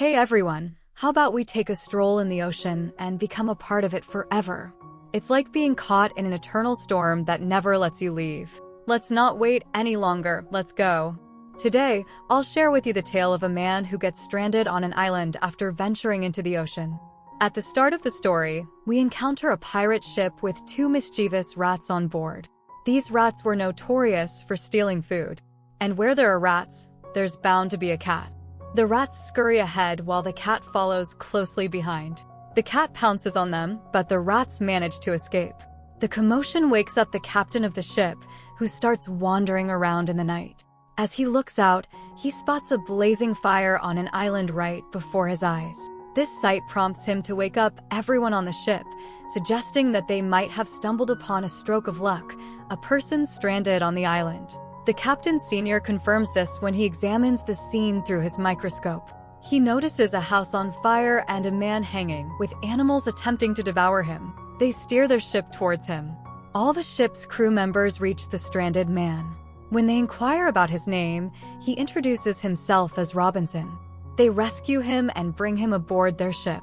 Hey everyone, how about we take a stroll in the ocean and become a part of it forever? It's like being caught in an eternal storm that never lets you leave. Let's not wait any longer, let's go. Today, I'll share with you the tale of a man who gets stranded on an island after venturing into the ocean. At the start of the story, we encounter a pirate ship with two mischievous rats on board. These rats were notorious for stealing food. And where there are rats, there's bound to be a cat. The rats scurry ahead while the cat follows closely behind. The cat pounces on them, but the rats manage to escape. The commotion wakes up the captain of the ship, who starts wandering around in the night. As he looks out, he spots a blazing fire on an island right before his eyes. This sight prompts him to wake up everyone on the ship, suggesting that they might have stumbled upon a stroke of luck, a person stranded on the island. The captain senior confirms this when he examines the scene through his microscope. He notices a house on fire and a man hanging, with animals attempting to devour him. They steer their ship towards him. All the ship's crew members reach the stranded man. When they inquire about his name, he introduces himself as Robinson. They rescue him and bring him aboard their ship.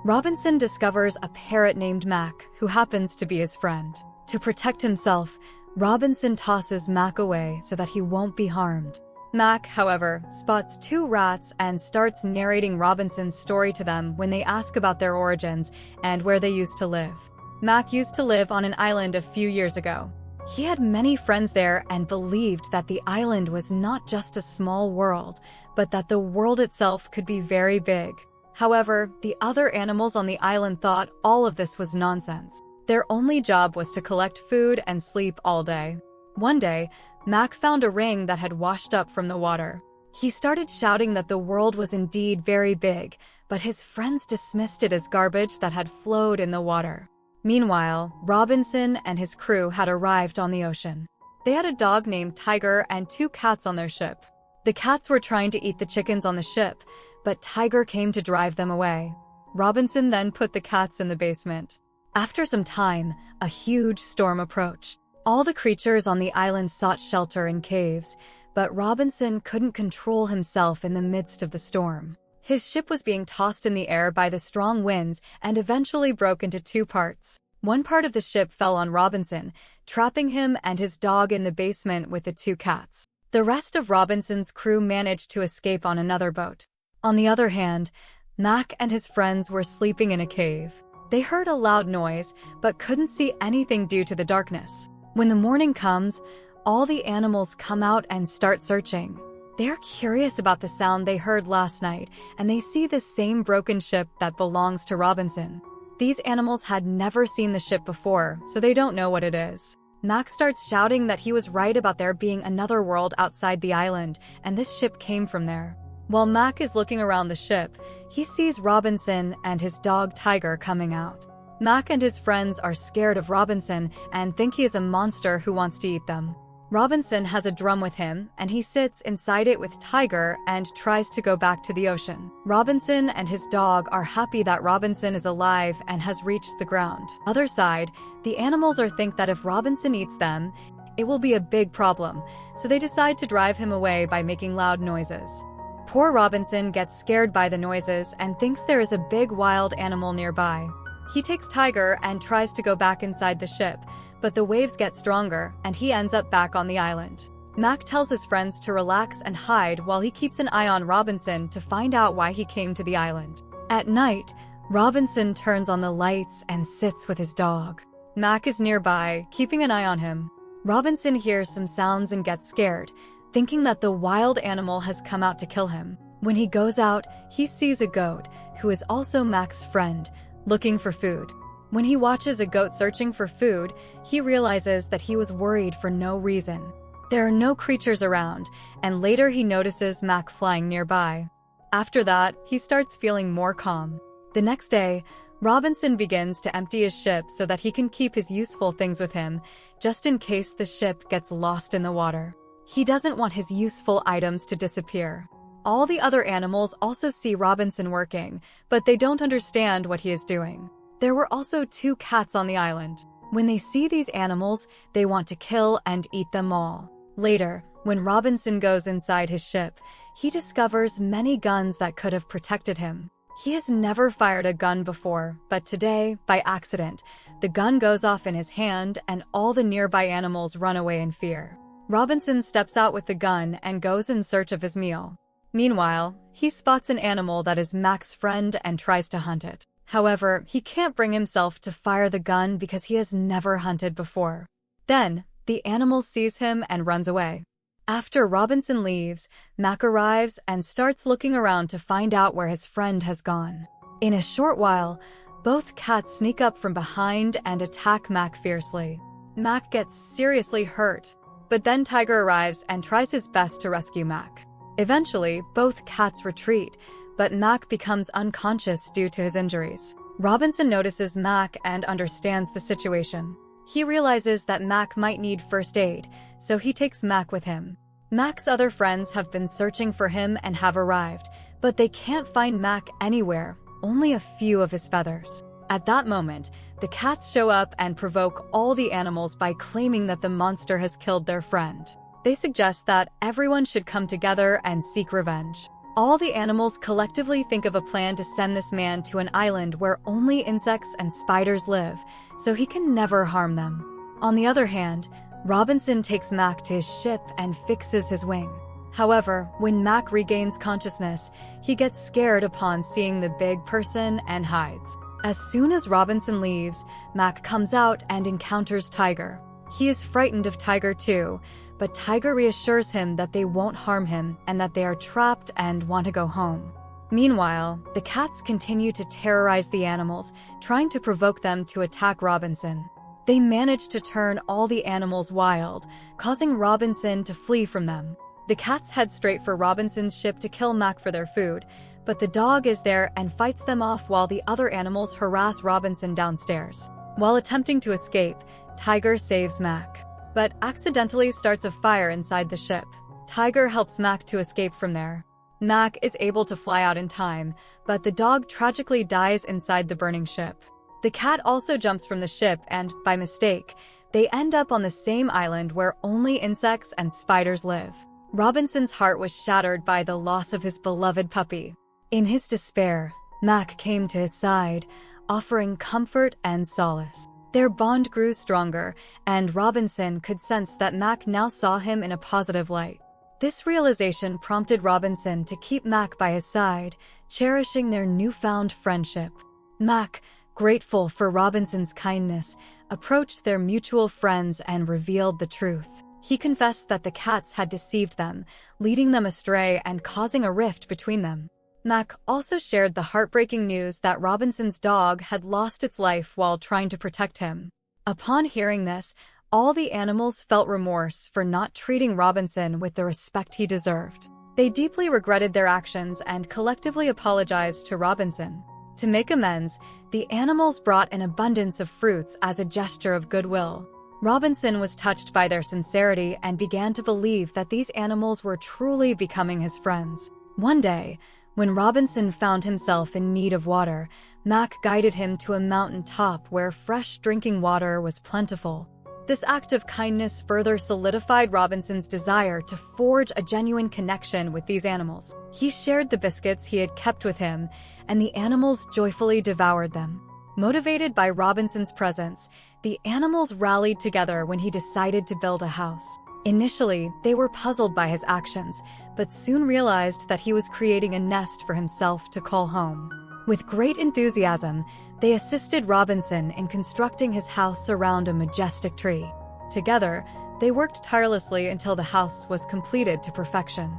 Robinson discovers a parrot named Mac, who happens to be his friend. To protect himself, Robinson tosses Mac away so that he won't be harmed. Mac, however, spots two rats and starts narrating Robinson's story to them when they ask about their origins and where they used to live. Mac used to live on an island a few years ago. He had many friends there and believed that the island was not just a small world, but that the world itself could be very big. However, the other animals on the island thought all of this was nonsense. Their only job was to collect food and sleep all day. One day, Mac found a ring that had washed up from the water. He started shouting that the world was indeed very big, but his friends dismissed it as garbage that had flowed in the water. Meanwhile, Robinson and his crew had arrived on the ocean. They had a dog named Tiger and two cats on their ship. The cats were trying to eat the chickens on the ship, but Tiger came to drive them away. Robinson then put the cats in the basement. After some time, a huge storm approached. All the creatures on the island sought shelter in caves, but Robinson couldn't control himself in the midst of the storm. His ship was being tossed in the air by the strong winds and eventually broke into two parts. One part of the ship fell on Robinson, trapping him and his dog in the basement with the two cats. The rest of Robinson's crew managed to escape on another boat. On the other hand, Mac and his friends were sleeping in a cave. They heard a loud noise, but couldn't see anything due to the darkness. When the morning comes, all the animals come out and start searching. They're curious about the sound they heard last night, and they see the same broken ship that belongs to Robinson. These animals had never seen the ship before, so they don't know what it is. Mac starts shouting that he was right about there being another world outside the island, and this ship came from there. While Mac is looking around the ship, he sees Robinson and his dog Tiger coming out. Mac and his friends are scared of Robinson and think he is a monster who wants to eat them. Robinson has a drum with him, and he sits inside it with Tiger and tries to go back to the ocean. Robinson and his dog are happy that Robinson is alive and has reached the ground. Other side, the animals think that if Robinson eats them, it will be a big problem, so they decide to drive him away by making loud noises. Poor Robinson gets scared by the noises and thinks there is a big wild animal nearby. He takes Tiger and tries to go back inside the ship, but the waves get stronger and he ends up back on the island. Mac tells his friends to relax and hide while he keeps an eye on Robinson to find out why he came to the island. At night, Robinson turns on the lights and sits with his dog. Mac is nearby, keeping an eye on him. Robinson hears some sounds and gets scared, thinking that the wild animal has come out to kill him. When he goes out, he sees a goat, who is also Mac's friend, looking for food. When he watches a goat searching for food, he realizes that he was worried for no reason. There are no creatures around, and later he notices Mac flying nearby. After that, he starts feeling more calm. The next day, Robinson begins to empty his ship so that he can keep his useful things with him, just in case the ship gets lost in the water. He doesn't want his useful items to disappear. All the other animals also see Robinson working, but they don't understand what he is doing. There were also two cats on the island. When they see these animals, they want to kill and eat them all. Later, when Robinson goes inside his ship, he discovers many guns that could have protected him. He has never fired a gun before, but today, by accident, the gun goes off in his hand and all the nearby animals run away in fear. Robinson steps out with the gun and goes in search of his meal. Meanwhile, he spots an animal that is Mac's friend and tries to hunt it. However, he can't bring himself to fire the gun because he has never hunted before. Then, the animal sees him and runs away. After Robinson leaves, Mac arrives and starts looking around to find out where his friend has gone. In a short while, both cats sneak up from behind and attack Mac fiercely. Mac gets seriously hurt, but then Tiger arrives and tries his best to rescue Mac. Eventually, both cats retreat, but Mac becomes unconscious due to his injuries. Robinson notices Mac and understands the situation. He realizes that Mac might need first aid, so he takes Mac with him. Mac's other friends have been searching for him and have arrived, but they can't find Mac anywhere, only a few of his feathers. At that moment, the cats show up and provoke all the animals by claiming that the monster has killed their friend. They suggest that everyone should come together and seek revenge. All the animals collectively think of a plan to send this man to an island where only insects and spiders live, so he can never harm them. On the other hand, Robinson takes Mac to his ship and fixes his wing. However, when Mac regains consciousness, he gets scared upon seeing the big person and hides. As soon as Robinson leaves, Mac comes out and encounters Tiger. He is frightened of Tiger too, but Tiger reassures him that they won't harm him and that they are trapped and want to go home. Meanwhile, the cats continue to terrorize the animals, trying to provoke them to attack Robinson. They manage to turn all the animals wild, causing Robinson to flee from them. The cats head straight for Robinson's ship to kill Mac for their food, but the dog is there and fights them off while the other animals harass Robinson downstairs. While attempting to escape, Tiger saves Mac, but accidentally starts a fire inside the ship. Tiger helps Mac to escape from there. Mac is able to fly out in time, but the dog tragically dies inside the burning ship. The cat also jumps from the ship and, by mistake, they end up on the same island where only insects and spiders live. Robinson's heart was shattered by the loss of his beloved puppy. In his despair, Mac came to his side, offering comfort and solace. Their bond grew stronger, and Robinson could sense that Mac now saw him in a positive light. This realization prompted Robinson to keep Mac by his side, cherishing their newfound friendship. Mac, grateful for Robinson's kindness, approached their mutual friends and revealed the truth. He confessed that the cats had deceived them, leading them astray and causing a rift between them. Mac also shared the heartbreaking news that Robinson's dog had lost its life while trying to protect him. Upon hearing this, all the animals felt remorse for not treating Robinson with the respect he deserved. They deeply regretted their actions and collectively apologized to Robinson. To make amends, the animals brought an abundance of fruits as a gesture of goodwill. Robinson was touched by their sincerity and began to believe that these animals were truly becoming his friends. One day, when Robinson found himself in need of water, Mac guided him to a mountain top where fresh drinking water was plentiful. This act of kindness further solidified Robinson's desire to forge a genuine connection with these animals. He shared the biscuits he had kept with him, and the animals joyfully devoured them. Motivated by Robinson's presence, the animals rallied together when he decided to build a house. Initially, they were puzzled by his actions, but soon realized that he was creating a nest for himself to call home. With great enthusiasm, they assisted Robinson in constructing his house around a majestic tree. Together, they worked tirelessly until the house was completed to perfection.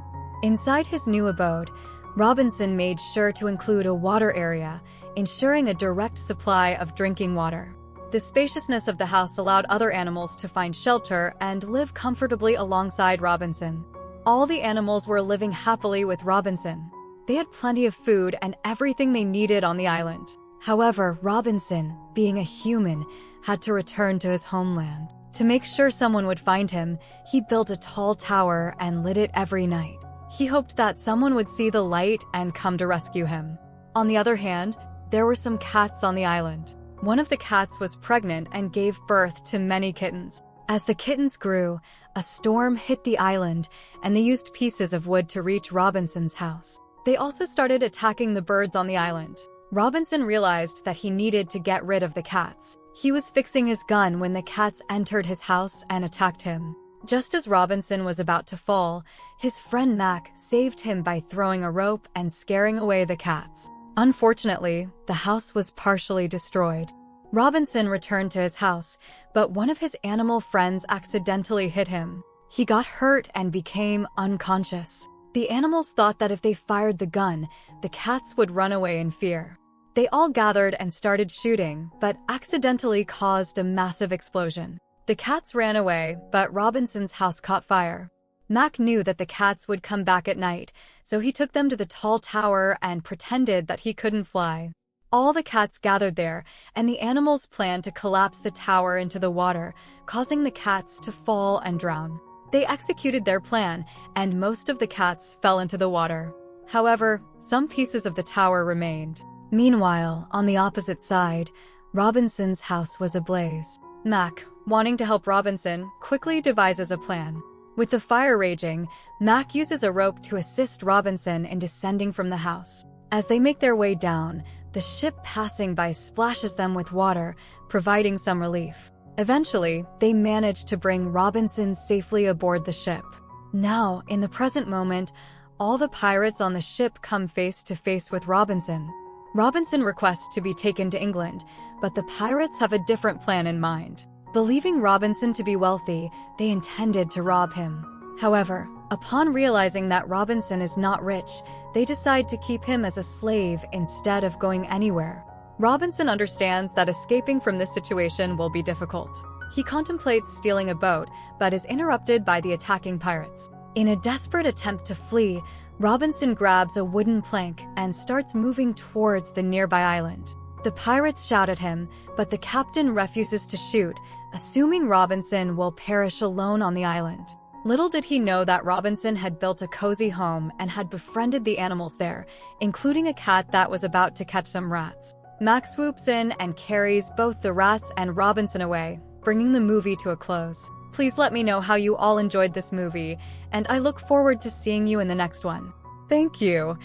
Inside his new abode, Robinson made sure to include a water area, ensuring a direct supply of drinking water. The spaciousness of the house allowed other animals to find shelter and live comfortably alongside Robinson. All the animals were living happily with Robinson. They had plenty of food and everything they needed on the island. However, Robinson, being a human, had to return to his homeland. To make sure someone would find him, he built a tall tower and lit it every night. He hoped that someone would see the light and come to rescue him. On the other hand, there were some cats on the island. One of the cats was pregnant and gave birth to many kittens. As the kittens grew, a storm hit the island, and they used pieces of wood to reach Robinson's house. They also started attacking the birds on the island. Robinson realized that he needed to get rid of the cats. He was fixing his gun when the cats entered his house and attacked him. Just as Robinson was about to fall, his friend Mac saved him by throwing a rope and scaring away the cats. Unfortunately, the house was partially destroyed. Robinson returned to his house, but one of his animal friends accidentally hit him. He got hurt and became unconscious. The animals thought that if they fired the gun, the cats would run away in fear. They all gathered and started shooting, but accidentally caused a massive explosion. The cats ran away, but Robinson's house caught fire. Mac knew that the cats would come back at night, so he took them to the tall tower and pretended that he couldn't fly. All the cats gathered there, and the animals planned to collapse the tower into the water, causing the cats to fall and drown. They executed their plan, and most of the cats fell into the water. However, some pieces of the tower remained. Meanwhile, on the opposite side, Robinson's house was ablaze. Mac, wanting to help Robinson, quickly devises a plan. With the fire raging, Mac uses a rope to assist Robinson in descending from the house. As they make their way down, the ship passing by splashes them with water, providing some relief. Eventually, they manage to bring Robinson safely aboard the ship. Now, in the present moment, all the pirates on the ship come face to face with Robinson. Robinson requests to be taken to England, but the pirates have a different plan in mind. Believing Robinson to be wealthy, they intended to rob him. However, upon realizing that Robinson is not rich, they decide to keep him as a slave instead of going anywhere. Robinson understands that escaping from this situation will be difficult. He contemplates stealing a boat, but is interrupted by the attacking pirates. In a desperate attempt to flee, Robinson grabs a wooden plank and starts moving towards the nearby island. The pirates shout at him, but the captain refuses to shoot, assuming Robinson will perish alone on the island. Little did he know that Robinson had built a cozy home and had befriended the animals there, including a cat that was about to catch some rats. Mac swoops in and carries both the rats and Robinson away, bringing the movie to a close. Please let me know how you all enjoyed this movie, and I look forward to seeing you in the next one. Thank you.